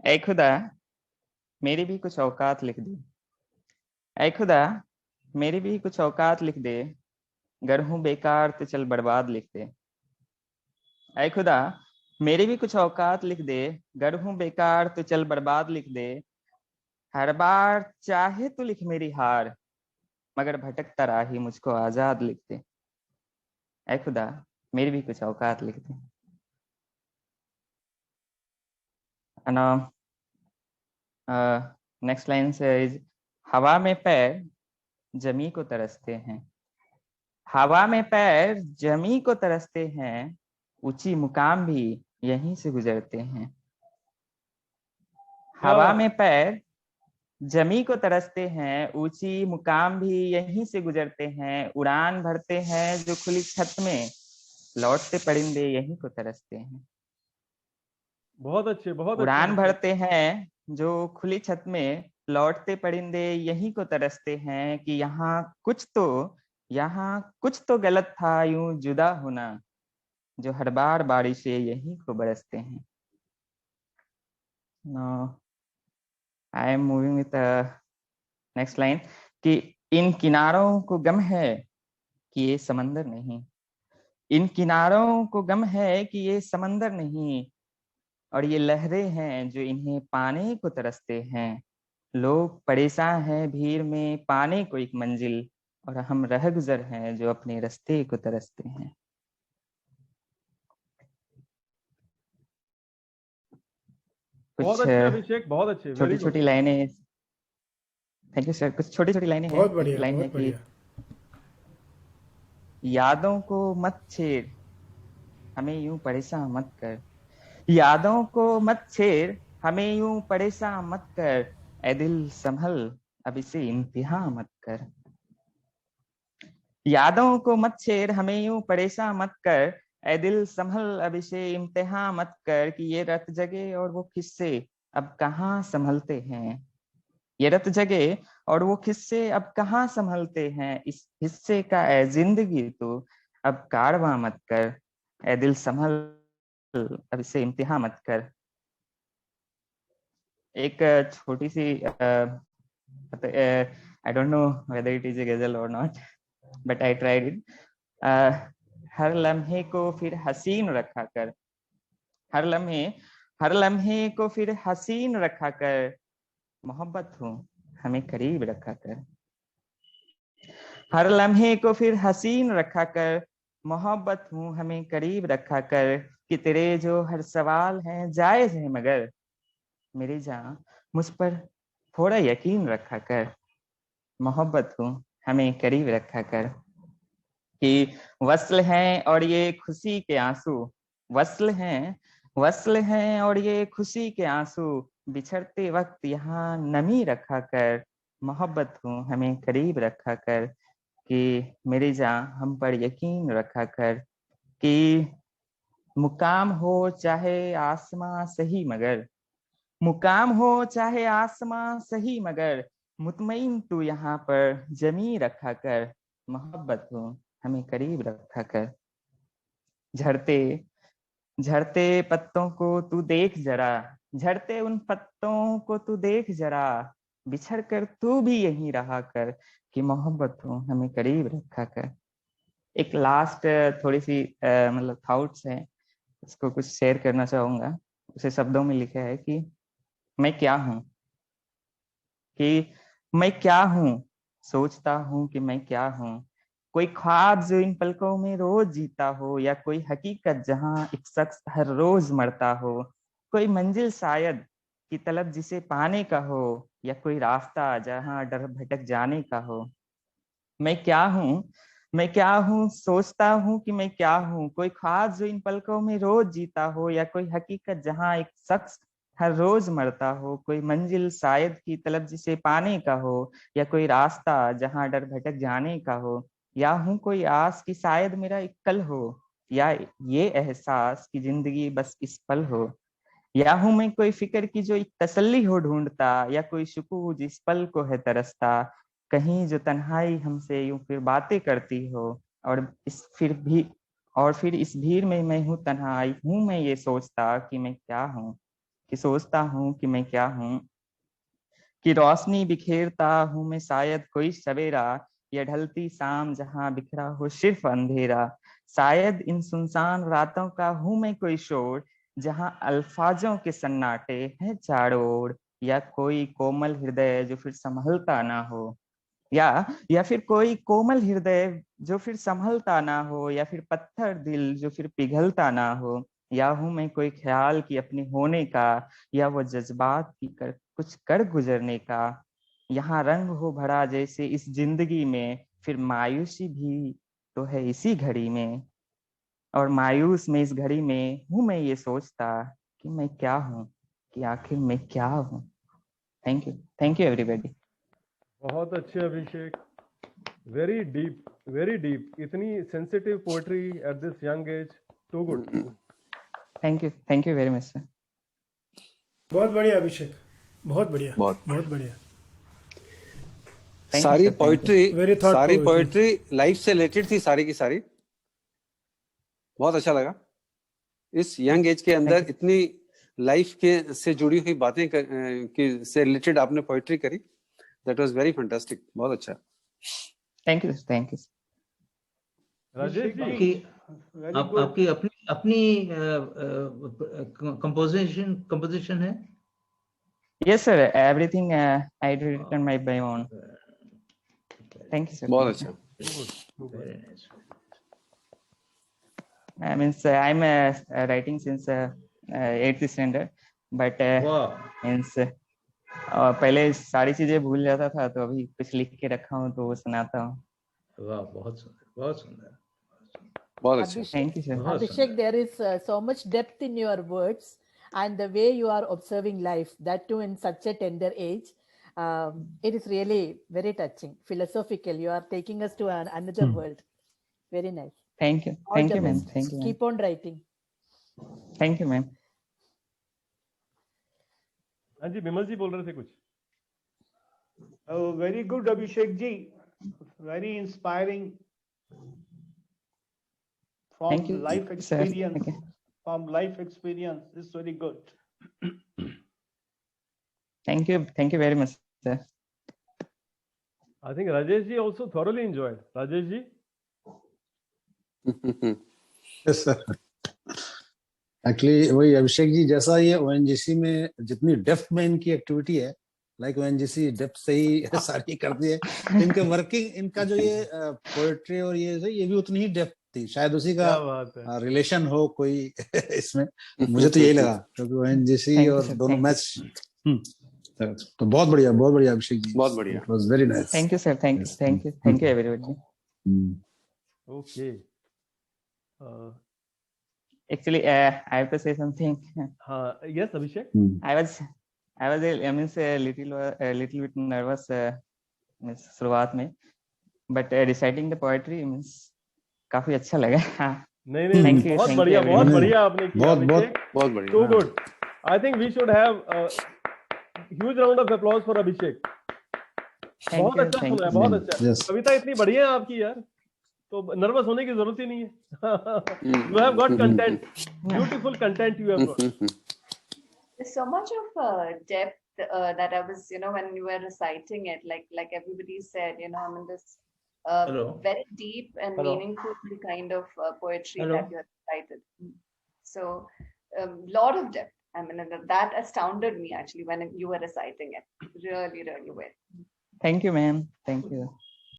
ऐ खुदा मेरी भी कुछ औकात लिख दे। ऐ खुदा मेरी भी कुछ औकात लिख दे, गर हूं बेकार तो चल बर्बाद लिख दे। ऐ खुदा मेरी भी कुछ औकात लिख दे, गर हूं बेकार तो चल बर्बाद लिख दे। हर बार चाहे तो लिख मेरी हार, मगर भटकता राही मुझको आजाद लिख दे। ऐ खुदा मेरी भी कुछ औकात लिख दे। नेक्स्ट लाइन से हवा में पैर जमी को तरसते हैं। हवा में पैर जमी को तरसते हैं, ऊंची मुकाम भी यहीं से गुजरते हैं। क्या हवा बात। में पैर जमी को तरसते हैं, ऊंची मुकाम भी यहीं से गुजरते हैं। उड़ान भरते हैं जो खुली छत में, लौटते परिंदे यहीं को तरसते हैं। बहुत अच्छे, बहुत अच्छे उड़ान अभिषेक। भरते हैं जो खुली छत में, लौटते परिंदे यहीं को तरसते हैं कि यहाँ कुछ तो गलत था यूं जुदा होना, जो हर बार बारिशें यहीं को बरसते हैं। I am moving with next line कि इन किनारों को गम है कि ये समंदर नहीं। इन किनारों को गम है कि ये समंदर नहीं, और ये लहरें हैं जो इन्हें पाने को तरसते हैं। लोग परेशान हैं भीड़ में पाने को एक मंजिल, और हम रहगुजर हैं जो अपने रास्ते को तरसते हैं। बहुत कुछ अच्छे अभिषेक, बहुत अच्छे, छोटी वेरी गुड। छोटी लाइनें। Thank you sir. कुछ छोटी छोटी लाइनें हैं। बहुत एक बढ़िया, लाइन है बहुत कि बढ़िया। यादों को मत छेड़, हमें यूं परेशान मत कर। यादों को मत छेड़, हमें यूं परेशान मत कर। ए दिल संभल, अब इसे इम्तिहान मत कर। यादों को मत छेड़, हमें यूं परेशान मत कर। ए दिल संभल, अब इसे इम्तिहान मत कर। कि ये रत जगे और वो किस्से अब कहाँ संभलते हैं। ये रत जगे और वो किस्से अब कहाँ संभलते हैं। इस हिस्से का ए जिंदगी तो अब कारवां मत कर। ए दिल संभल, अब इसे इम्तिहान मत कर। एक छोटी सी I don't know whether it is a ghazal or not, but I tried इट। हर लम्हे को फिर हसीन रखा कर। हर लम्हे हर लम्हे को फिर हसीन रखा कर। मोहब्बत हो हमें करीब रखा कर। हर लम्हे को फिर हसीन रखा कर। मोहब्बत हूँ हमें करीब रखा कर। कि तेरे जो हर सवाल हैं जायज है, मगर मेरी जान मुझ पर थोड़ा यकीन रखा कर। मोहब्बत हूँ हमें करीब रखा कर। कि वस्ल हैं और ये खुशी के आंसू। वस्ल हैं और ये खुशी के आंसू। बिछड़ते वक्त यहाँ नमी रखा कर। मोहब्बत हूँ हमें करीब रखा कर। कि मेरी जान हम पर यकीन रखा कर। कि मुकाम हो चाहे आसमां सही मगर, मुकाम हो चाहे आसमां सही मगर, मुतमईन तू यहाँ पर जमी रखा कर। मोहब्बत हो हमें करीब रखा कर। झड़ते झड़ते पत्तों को तू देख जरा, झड़ते उन पत्तों को तू देख जरा। बिछड़ कर तू भी यहीं रहा कर। कि मोहब्बत हो हमें करीब रखा कर। एक लास्ट थोड़ी सी मतलब थॉट्स है, इसको कुछ शेयर करना चाहूंगा। उसे शब्दों में लिखा है कि मैं क्या हूँ। कि मैं क्या हूँ, सोचता हूँ कि मैं क्या हूँ। कोई ख्वाब जो इन पलकों में रोज जीता हो, या कोई हकीकत जहाँ एक शख्स हर रोज मरता हो। कोई मंजिल शायद की तलब जिसे पाने का हो, या कोई रास्ता जहाँ डर भटक जाने का हो। मैं क्या हूँ, मैं क्या हूँ, सोचता हूँ कि मैं क्या हूँ। कोई ख्वाब जो इन पलकों में रोज जीता हो, या कोई हकीकत जहाँ एक शख्स हर रोज मरता हो। कोई मंजिल शायद की तलब जिसे पाने का हो, या कोई रास्ता जहाँ डर भटक जाने का हो। या हूँ कोई आस की शायद मेरा एक कल हो, या ये एहसास की जिंदगी बस इस पल हो। या हूँ मैं कोई फिक्र की जो एक तसल्ली हो ढूंढता, या कोई सुकून जिस पल को है तरसता। कहीं जो तन्हाई हमसे यूं फिर बातें करती हो, और फिर इस भीड़ में मैं हूँ तन्हाई हूँ मैं ये सोचता कि मैं क्या हूँ। कि सोचता हूँ कि मैं क्या हूँ, कि रोशनी बिखेरता हूँ मैं शायद कोई सवेरा, या ढलती शाम जहाँ बिखरा हो सिर्फ अंधेरा। शायद इन सुनसान रातों का हूँ मैं कोई शोर, जहाँ अल्फाजों के सन्नाटे हैं चारों ओर। या कोई कोमल हृदय जो फिर संभलता ना हो, या फिर कोई कोमल हृदय जो फिर संभलता ना हो, या फिर पत्थर दिल जो फिर पिघलता ना हो। या हूं मैं कोई ख्याल की अपने होने का, या वो जज्बात की कुछ कर गुजरने का। यहाँ रंग हो भरा जैसे इस जिंदगी में, फिर मायूसी भी तो है इसी घड़ी में। और मायूस में इस घड़ी में हूं मैं ये सोचता कि मैं क्या हूँ, कि आखिर मैं क्या हूँ। Thank you everybody. बहुत अच्छे अभिषेक, वेरी डीप, इतनी sensitive poetry at this young age, too good. Thank you very much sir. बहुत बढ़िया अभिषेक, बहुत बढ़िया, बहुत बहुत बढ़िया। थैंक यू सारी सर, थैंक यू। पोइट्री सारी Very पोइट्री लाइफ से रिलेटेड थी, सारी की सारी। बहुत अच्छा लगा इस यंग एज के अंदर इतनी लाइफ के से जुड़ी हुई बातें कि से रिलेटेड आपने पोइट्री करी। दैट वाज वेरी फैंटास्टिक, बहुत अच्छा। Thank you thank you. Rajesh ji, आपकी अपनी कंपोजिशन है? Yes, sir. Everything I written by own. Thank you, sir. बहुत अच्छा। Very nice. I mean, I'm writing since 8th standard, but वाह, means पहले सारी चीजें भूल जाता था, तो अभी कुछ लिख के रखा हूँ तो वो सुनाता हूँ। वाह, बहुत सुंदर, बहुत सुंदर। बहुत अच्छा। Thank you, sir. Abhishek, there is so much depth in your words and the way you are observing life, that too in such a tender age. It is really very touching, philosophical. You are taking us to another world. Very nice. Thank you. All Thank the you, ma'am. best. Thank you, ma'am. Keep on writing. Thank you, ma'am. हाँ जी, विमल जी बोल रहे थे कुछ। Oh, very good, Abhishek ji. Very inspiring. From Thank you, life sir. experience. Okay. From life experience, it's very good. Thank you very much, sir. I think Rajesh ji also thoroughly enjoyed. Rajesh ji, yes sir. Actually वही अभिषेक जी, जैसा ये ONGC में जितनी depth में इनकी activity है, like ONGC depth से ही सारी करती है, तो इनके वर्किंग, इनका जो ये पोएट्री और ये भी उतनी ही डेप्थ थी, शायद उसी का क्या बात है। रिलेशन हो कोई इसमें। मुझे तो यही लगा, क्योंकि ओएनजीसी Thank you, और sir. दोनों Thank you. मैच। तो बहुत बढ़िया अभिषेक जी, बहुत बढ़िया। It was very nice. Thank you, sir. Thank you, everybody. Okay. Actually, I have to say something. हाँ, yes, Abhishek. I was a little bit nervous शुरुआत में, but reciting the poetry means काफी अच्छा लगा। नहीं, Thank you, बहुत thank you, बढ़िया everyone. आपने किया अभिषेक। बहुत बढ़िया। Too good. I think we should have a huge round of applause for Abhishek. बहुत अच्छा सुना है, बहुत अच्छा। कविता इतनी बढ़िया है आपकी यार, तो नर्वस होने की जरूरत ही नहीं है। You have got content, beautiful content you have got. There's so much of depth that I was, when you were reciting it, like everybody said, I mean, this very deep and meaningful kind of poetry that you have recited. So, lot of depth. I mean, that astounded me actually when you were reciting it. Really, really well. Thank you, ma'am. Thank you.